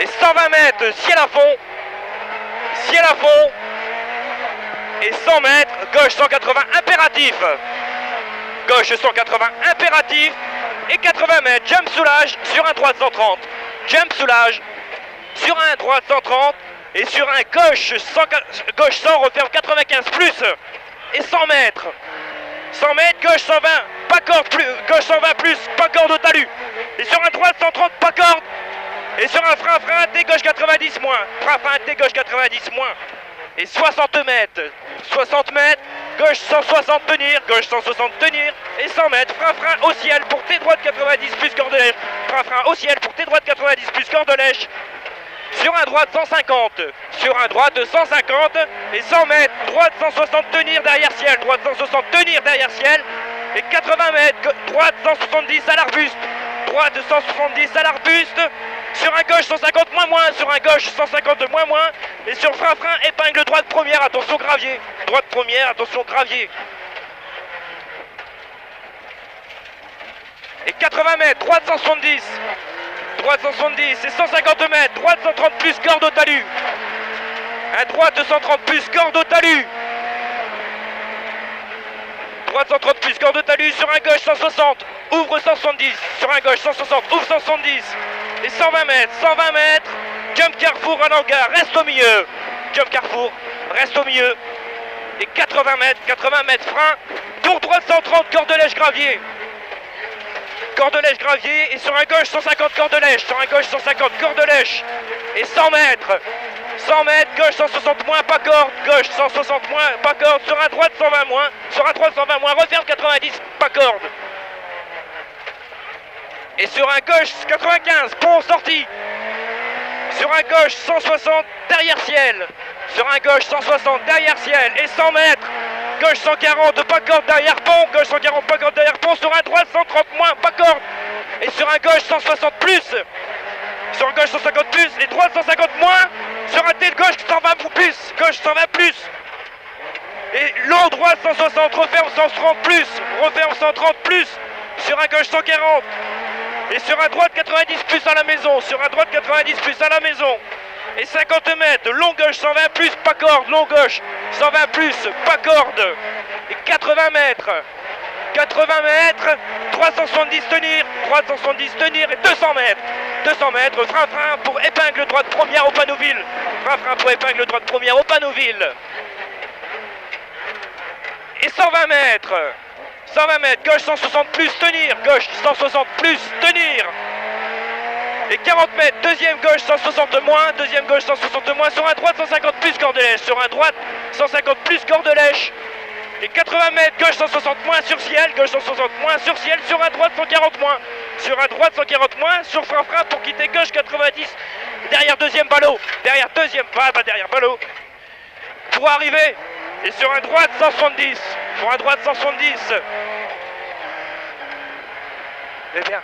Et 120 mètres, ciel à fond. Ciel à fond. Et 100 mètres, gauche 180 impératif. Gauche 180 impératif. Et 80 mètres, jump soulage sur un droite 130. Jump soulage sur un droite 130. Et sur un gauche 100, referme 95 plus. Et 100 mètres. 100 mètres, gauche 120, pas corde plus, gauche 120 plus, pas corde au talus. Et sur un droite 130, pas corde. Et sur un frein, T gauche 90 moins. Frein, T gauche 90 moins. Et 60 mètres. 60 mètres, gauche 160 tenir, gauche 160 tenir. Et 100 mètres, frein au ciel pour T droite 90 plus corde de lèche. Frein au ciel pour T droite 90 plus corde de lèche. Sur un droite 150, sur un droite 150 et 100 mètres, droite 160 tenir derrière ciel, droite 160 tenir derrière ciel et 80 mètres, droite 170 à l'arbuste, droite 170 à l'arbuste, sur un gauche 150 moins, sur un gauche 150 moins et sur frein, épingle droite première, attention gravier, droite première, attention gravier. Et 80 mètres, droite 170. Droite 170 et 150 mètres, droite 130 plus corde au talus. Un droite 130 plus corde au talus. Droite 130 plus corde au talus sur un gauche 160, ouvre 170, sur un gauche 160, ouvre 170. Et 120 mètres, jump carrefour en hangar, reste au milieu. Jump carrefour, reste au milieu. Et 80 mètres frein, tour droite 130, corde de lèche gravier. Corde de lèche gravier et sur un gauche 150 corde de lèche, sur un gauche 150 corde de lèche et 100 mètres, gauche 160 moins, pas corde, gauche 160 moins, pas corde, sur un droite 120 moins, sur un droite 120 moins, referme 90, pas corde. Et sur un gauche 95, pont sortie, sur un gauche 160 derrière ciel, sur un gauche 160 derrière ciel et 100 mètres. Gauche 140, pas corde derrière pont, gauche 140, pas corde derrière pont, sur un droite 130 moins, pas corde. Et sur un gauche 160 plus, sur un gauche 150 plus, et droite 150 moins, sur un T de gauche 120 plus, gauche 120 plus. Et long droite 160, referme 130 plus, referme 130 plus, sur un gauche 140. Et sur un droite 90 plus à la maison, sur un droite 90 plus à la maison. Et 50 mètres, long gauche 120 plus, pas corde, long gauche 120 plus, pas corde. Et 80 mètres, 370 tenir, 370 tenir et 200 mètres, frein pour épingle droite première au Panoville. Frein pour épingle droite première au Panoville. Et 120 mètres, gauche 160 plus, tenir, gauche 160 plus, tenir. Et 40 mètres, deuxième gauche 160 moins, sur un droite 150 plus corde de lèche, sur un droite 150 plus corde de lèche. Et 80 mètres, gauche 160 moins sur ciel, gauche 160 moins sur ciel, sur un droite 140 moins, sur frein pour quitter gauche 90, derrière deuxième ballot, pour arriver, et sur un droite 170, Eh bien.